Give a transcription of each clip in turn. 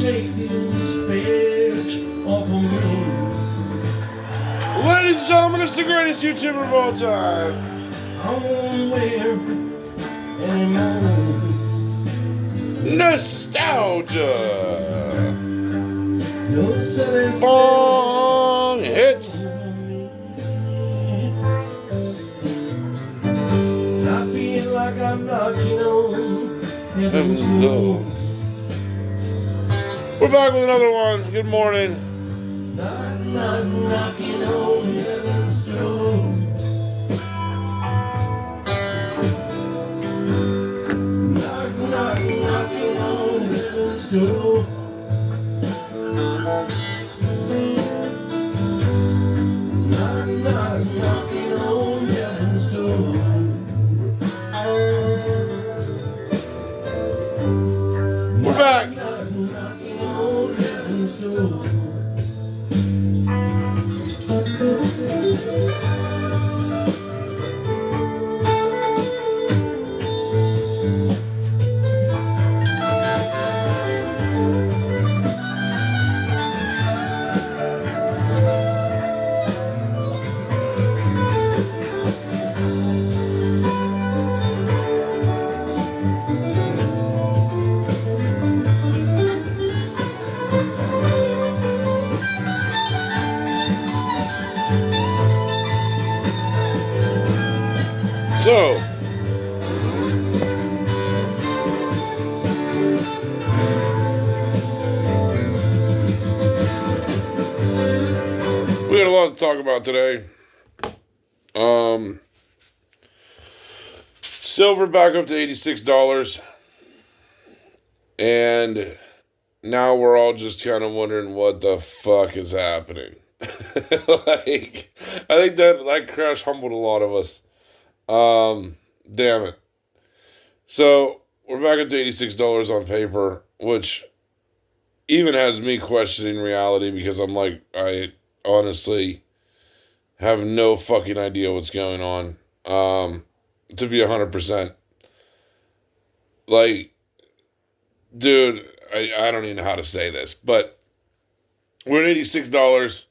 Take this bitch off of me. Ladies and gentlemen, it's the greatest YouTuber of all time. I won't wear anymore. Nostalgia. No silly Bong hits. I feel like I'm knocking on Heaven's door. We're back with another one. Good morning. Knocking on heaven's door. Knocking on heaven's door. Knocking on heaven's door. We're back. So, we got a lot to talk about today. Silver back up to $86. And now we're all just kind of wondering what the fuck is happening. Like, I think that crash humbled a lot of us. Damn it. So, we're back up to $86 on paper, which even has me questioning reality because I'm like, I honestly have no fucking idea what's going on. To be 100%. Like, dude, I don't even know how to say this, but we're at $86.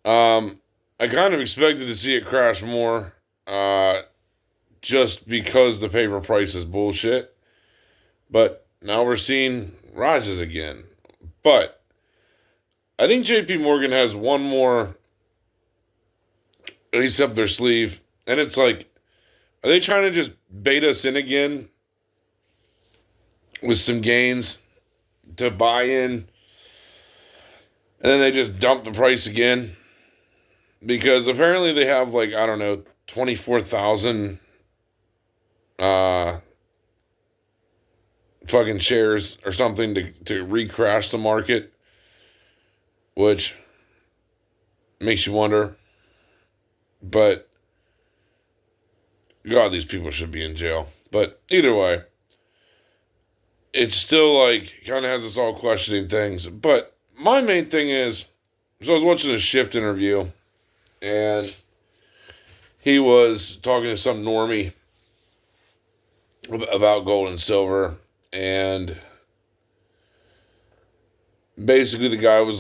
I kind of expected to see it crash more. Just because the paper price is bullshit. But now we're seeing rises again. But I think JP Morgan has one more at least up their sleeve. And it's like, are they trying to just bait us in again with some gains to buy in? And then they just dump the price again? Because apparently they have 24,000 fucking shares or something to re-crash the market, which makes you wonder. But God, these people should be in jail. But either way, it's still kind of has us all questioning things. But my main thing is, so I was watching a Shift interview, and he was talking to some normie about gold and silver, and basically the guy was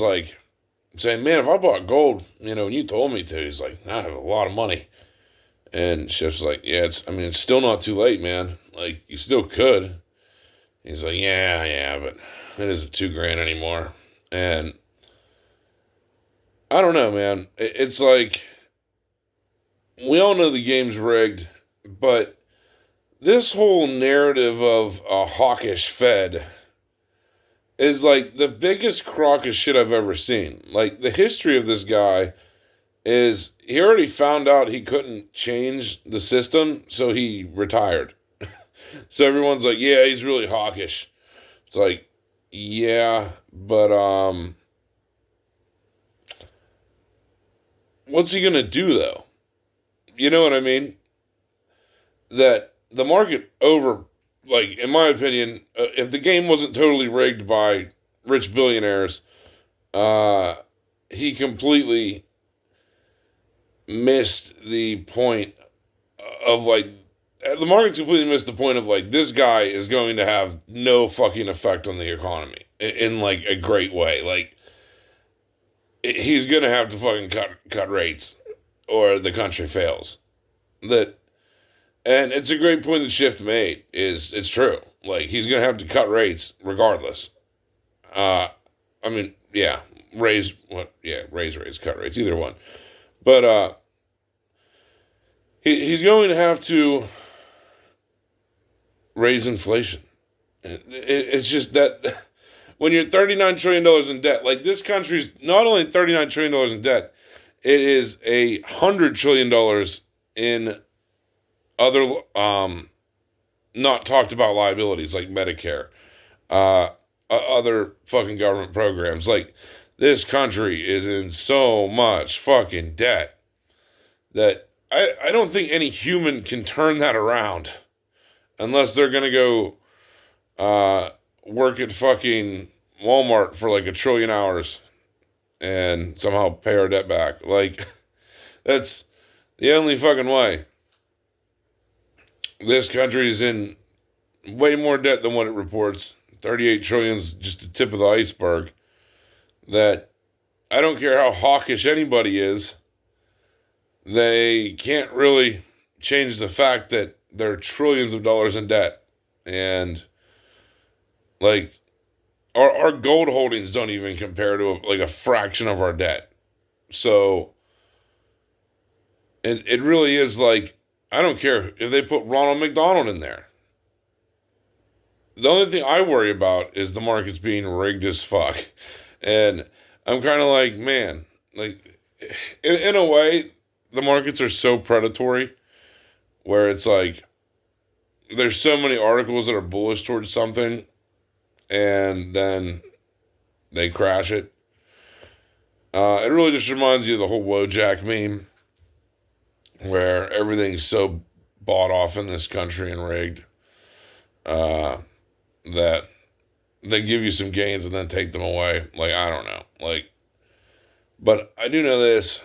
saying, man, if I bought gold, and you told me to, he's like, I have a lot of money. And Chef's like, yeah, it's still not too late, man. Like, you still could. He's like, yeah, but it isn't $2,000 anymore. And I don't know, man. It's like, we all know the game's rigged, but this whole narrative of a hawkish Fed is like the biggest crock of shit I've ever seen. Like, the history of this guy is he already found out he couldn't change the system, so he retired. So everyone's like, yeah, he's really hawkish. It's like, yeah, but what's he gonna do though? You know what I mean? That the market like, in my opinion, if the game wasn't totally rigged by rich billionaires, uh, he completely missed the point of like, the market's completely missed the point of like, this guy is going to have no fucking effect on the economy in like a great way. Like, he's gonna have to fucking cut rates or the country fails. That And it's a great point that Shift made. It's true. Like, he's gonna have to cut rates regardless. Uh, I mean, yeah, raise, cut rates, either one. But he's going to have to raise inflation. It's just that when you're $39 trillion in debt, like, this country's not only $39 trillion in debt, it is $100 trillion in other not talked about liabilities like Medicare, other fucking government programs. Like, this country is in so much fucking debt that I don't think any human can turn that around unless they're gonna go work at fucking Walmart for like 1,000,000,000,000 hours and somehow pay our debt back. Like, that's the only fucking way. This country is in way more debt than what it reports. 38 trillion is just the tip of the iceberg. That, I don't care how hawkish anybody is, they can't really change the fact that there are trillions of dollars in debt. And like, our gold holdings don't even compare to like a fraction of our debt. So it really is like, I don't care if they put Ronald McDonald in there. The only thing I worry about is the market's being rigged as fuck. And I'm kind of like, man, like, in a way, the markets are so predatory where it's like, there's so many articles that are bullish towards something and then they crash it. It really just reminds you of the whole Wojak meme where everything's so bought off in this country and rigged that they give you some gains and then take them away. Like, I don't know. Like, but I do know this.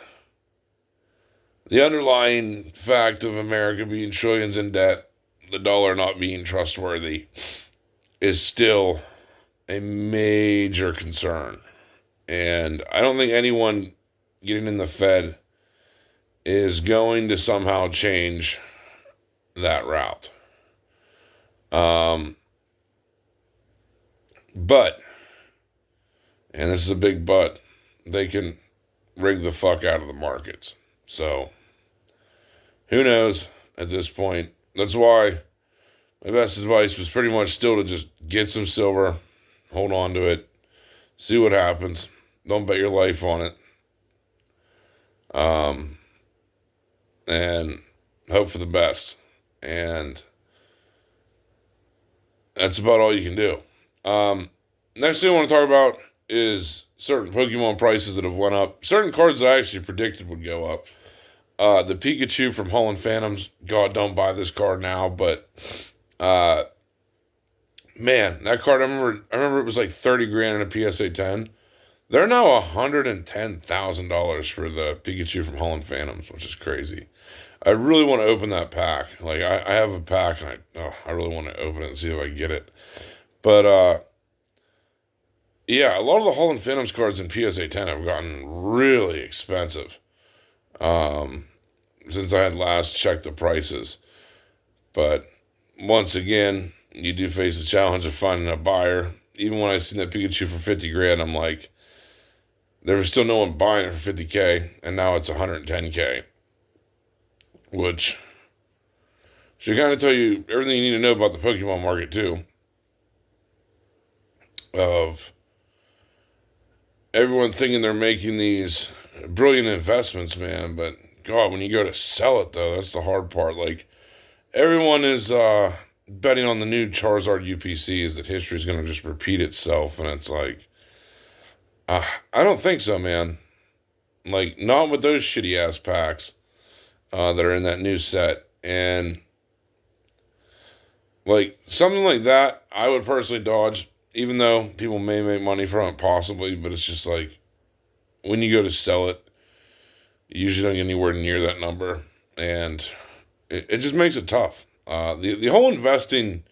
The underlying fact of America being trillions in debt, the dollar not being trustworthy, is still a major concern. And I don't think anyone getting in the Fed is going to somehow change that route. But, and this is a big but, they can rig the fuck out of the markets. So, who knows at this point? That's why my best advice was pretty much still to just get some silver, hold on to it, see what happens. Don't bet your life on it. And hope for the best. And that's about all you can do. Next thing I want to talk about is certain Pokemon prices that have went up. Certain cards that I actually predicted would go up. The Pikachu from Holland Phantoms. God, don't buy this card now, but man, that card, I remember it was like 30 grand in a PSA 10. They're now $110,000 for the Pikachu from Holland Phantoms, which is crazy. I really want to open that pack. Like, I have a pack, and I really want to open it and see if I can get it. But, yeah, a lot of the Holland Phantoms cards in PSA 10 have gotten really expensive. since I had last checked the prices. But once again, you do face the challenge of finding a buyer. Even when I seen that Pikachu for 50 grand, I'm like, there was still no one buying it for 50K, and now it's 110K. Which should kind of tell you everything you need to know about the Pokemon market, too. Of everyone thinking they're making these brilliant investments, man. But, God, when you go to sell it, though, that's the hard part. Like, everyone is betting on the new Charizard UPCs that history is going to just repeat itself. And it's like, I don't think so, man. Like, not with those shitty-ass packs that are in that new set. And, like, something like that, I would personally dodge, even though people may make money from it possibly, but it's just like, when you go to sell it, you usually don't get anywhere near that number. And it just makes it tough. The whole investing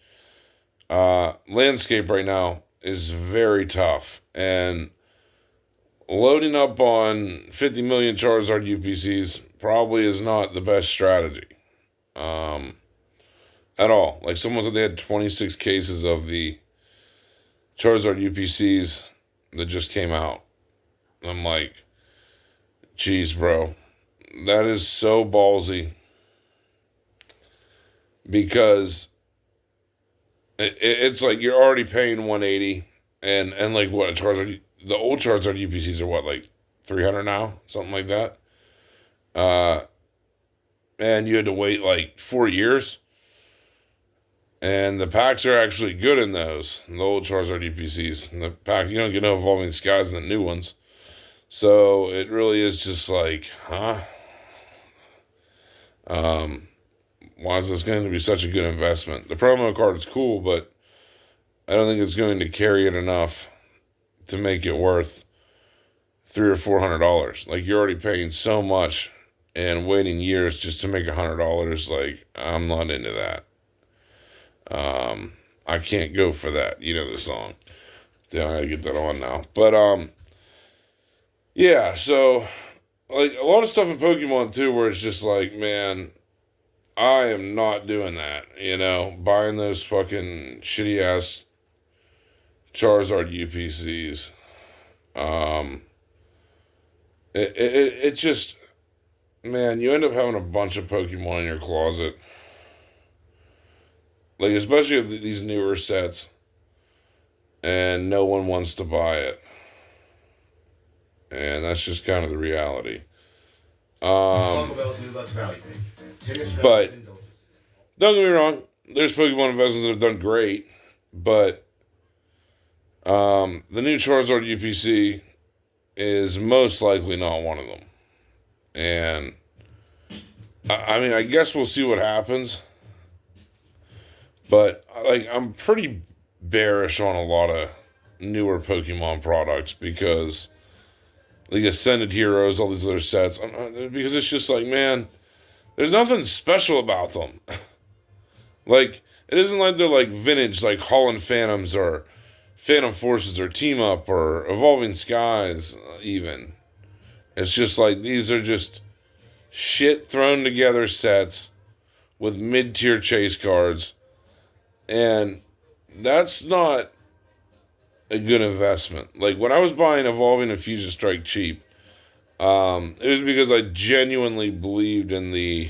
landscape right now is very tough. And loading up on 50 million Charizard UPCs probably is not the best strategy. At all. Like, someone said they had 26 cases of the Charizard UPCs that just came out. I'm like, geez, bro. That is so ballsy. Because it's like you're already paying 180, and like what, Charizard, the old Charizard UPCs are what, like 300 now, something like that. And you had to wait like 4 years, and the packs are actually good in those, the old Charizard UPCs. And the pack, you don't get no Evolving Skies in the new ones, so it really is just like, huh? Why is this going to be such a good investment? The promo card is cool, but I don't think it's going to carry it enough to make it worth $300 or $400. Like, you're already paying so much and waiting years just to make $100. Like, I'm not into that. I can't go for that. You know the song. Yeah, I gotta get that on now. But yeah. So, like, a lot of stuff in Pokemon too, where it's just like, man, I am not doing that, buying those fucking shitty ass Charizard UPCs. It just, man, you end up having a bunch of Pokemon in your closet. Like, especially with these newer sets, and no one wants to buy it. And that's just kind of the reality. But don't get me wrong, there's Pokemon investments that have done great, but the new Charizard UPC is most likely not one of them. And I mean, I guess we'll see what happens. But like, I'm pretty bearish on a lot of newer Pokemon products because the Ascended Heroes, all these other sets, because it's just like, man, there's nothing special about them. Like, it isn't like they're like vintage, like Holland Phantoms or Phantom Forces or Team Up or Evolving Skies, even. It's just like, these are just shit thrown together sets with mid-tier chase cards. And that's not a good investment. Like, when I was buying Evolving and Fusion Strike cheap, it was because I genuinely believed in the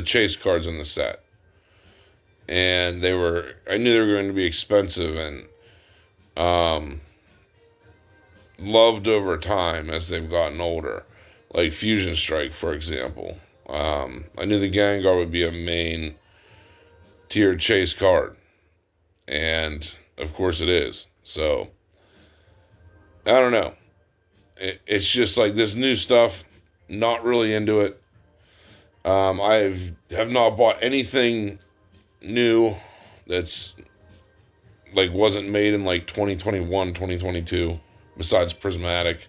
chase cards in the set. And I knew they were going to be expensive and loved over time as they've gotten older. Like Fusion Strike, for example. I knew the Gengar would be a main tier chase card. And, of course, it is. So, I don't know. It's just like this new stuff, not really into it. I have not bought anything new that's like wasn't made in like 2021, 2022, besides Prismatic.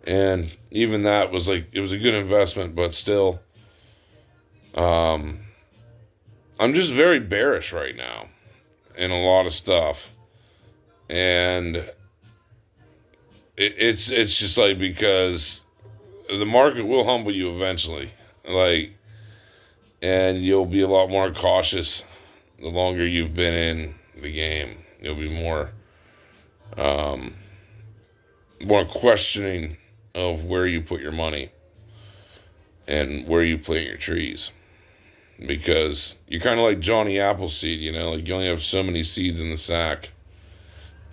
And even that was like, it was a good investment, but still, I'm just very bearish right now in a lot of stuff. And it's just like, because the market will humble you eventually. Like, and you'll be a lot more cautious the longer you've been in the game. You'll be more questioning of where you put your money and where you plant your trees. Because you're kind of like Johnny Appleseed, you know, like you only have so many seeds in the sack,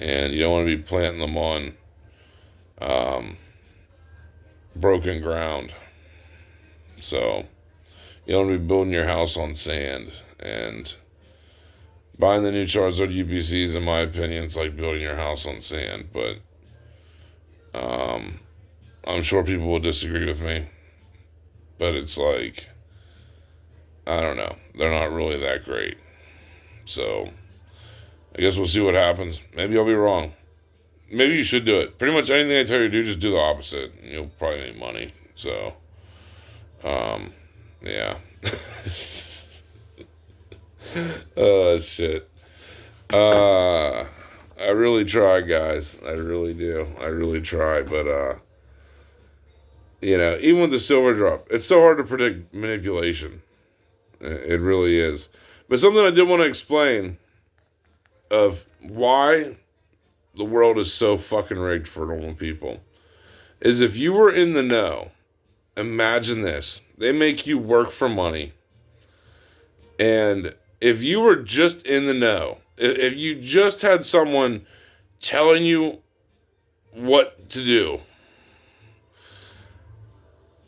and you don't want to be planting them on broken ground. So you don't want to be building your house on sand. And buying the new Charizard UPCs, in my opinion, is like building your house on sand. But I'm sure people will disagree with me. But it's like, I don't know. They're not really that great. So I guess we'll see what happens. Maybe I'll be wrong. Maybe you should do it. Pretty much anything I tell you to do, just do the opposite. And you'll probably make money. So, yeah. Oh, shit. I really try, guys. I really do. I really try. But, you know, even with the silver drop, it's so hard to predict manipulation. It really is. But something I did want to explain of why the world is so fucking rigged for normal people is if you were in the know, imagine this. They make you work for money. And if you were just in the know, if you just had someone telling you what to do,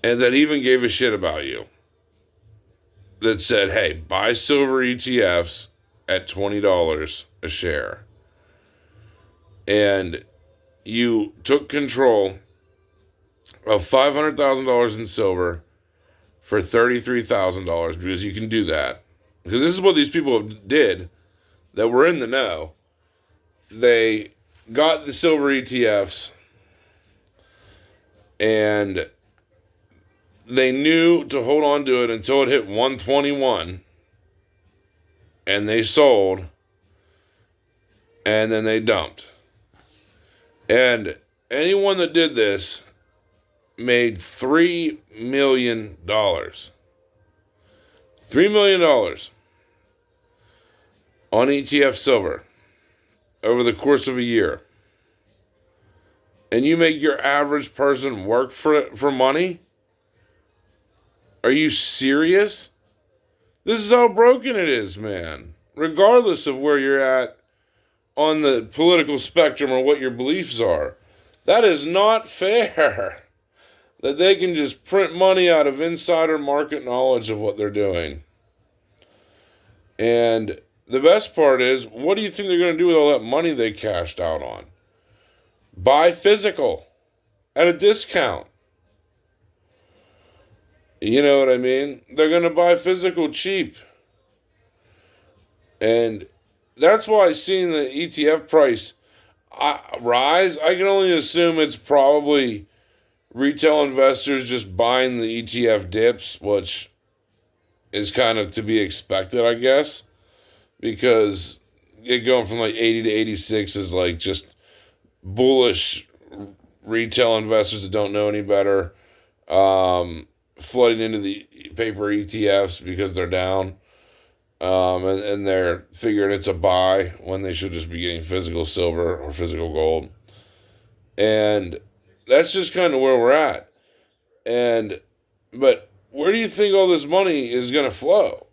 and that even gave a shit about you, that said, hey, buy silver ETFs at $20 a share, and you took control of $500,000 in silver for $33,000, because you can do that. Because this is what these people did that were in the know. They got the silver ETFs, and they knew to hold on to it until it hit 121, and they sold, and then they dumped. And anyone that did this made $3 million. $3 million on ETF silver over the course of a year. And you make your average person work for money? Are you serious? This is how broken it is, man. Regardless of where you're at on the political spectrum or what your beliefs are. That is not fair. That they can just print money out of insider market knowledge of what they're doing. And the best part is, what do you think they're going to do with all that money they cashed out on? Buy physical at a discount. You know what I mean? They're going to buy physical cheap. And that's why seeing the ETF price rise, I can only assume it's probably retail investors just buying the ETF dips, which is kind of to be expected, I guess, because it going from like 80 to 86 is like just bullish retail investors that don't know any better, flooding into the paper ETFs because they're down, and they're figuring it's a buy when they should just be getting physical silver or physical gold. And that's just kind of where we're at. But where do you think all this money is going to flow?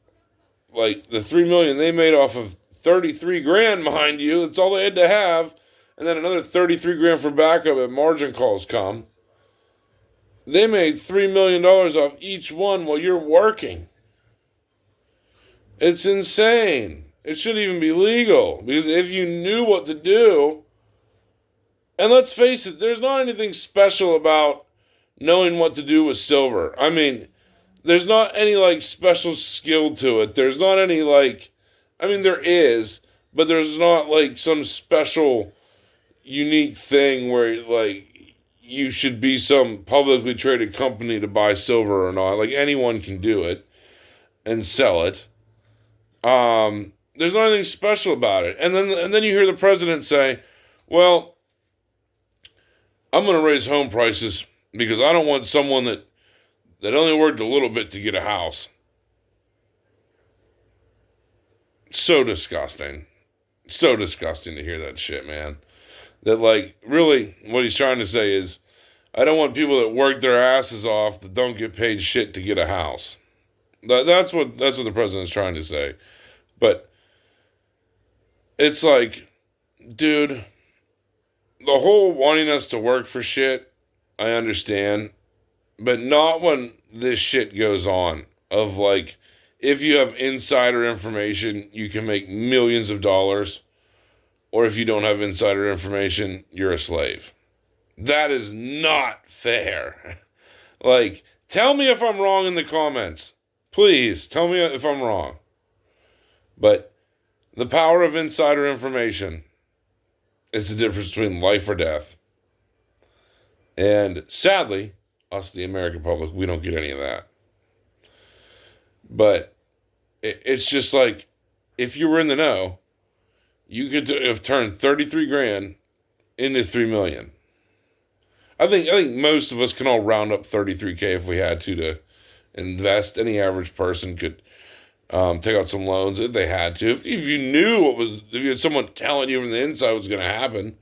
Like the $3 million they made off of 33 grand, mind you, that's all they had to have. And then another 33 grand for backup if margin calls come. They made $3 million off each one while you're working. It's insane. It shouldn't even be legal. Because if you knew what to do, and let's face it, there's not anything special about knowing what to do with silver. I mean, there's not any like special skill to it. There's not any there is, but there's not like some special unique thing where like you should be some publicly traded company to buy silver or not. Like anyone can do it and sell it. There's not anything special about it. And then you hear the president say, well, I'm going to raise home prices because I don't want someone that only worked a little bit to get a house. So disgusting. So disgusting to hear that shit, man. That, like, really, what he's trying to say is, I don't want people that work their asses off that don't get paid shit to get a house. That's what the president's trying to say. But it's like, dude, the whole wanting us to work for shit, I understand. But not when this shit goes on. Of, like, if you have insider information, you can make millions of dollars. Or if you don't have insider information, you're a slave. That is not fair. Like, tell me if I'm wrong in the comments. Please, tell me if I'm wrong. But the power of insider information is the difference between life or death. And sadly, us, the American public, we don't get any of that. But it's just like, if you were in the know, you could have turned 33 grand into 3 million. I think most of us can all round up 33K if we had to invest. Any average person could take out some loans if they had to. If you knew if you had someone telling you from the inside what's going to happen,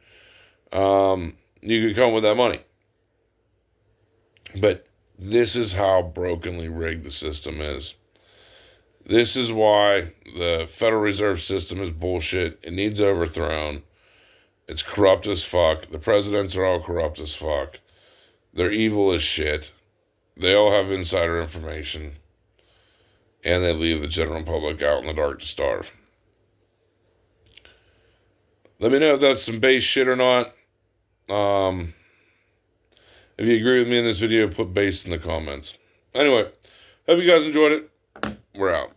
you could come up with that money. But this is how brokenly rigged the system is. This is why the Federal Reserve System is bullshit. It needs overthrown. It's corrupt as fuck. The presidents are all corrupt as fuck. They're evil as shit. They all have insider information. And they leave the general public out in the dark to starve. Let me know if that's some base shit or not. If you agree with me in this video, put base in the comments. Anyway, hope you guys enjoyed it. We're out.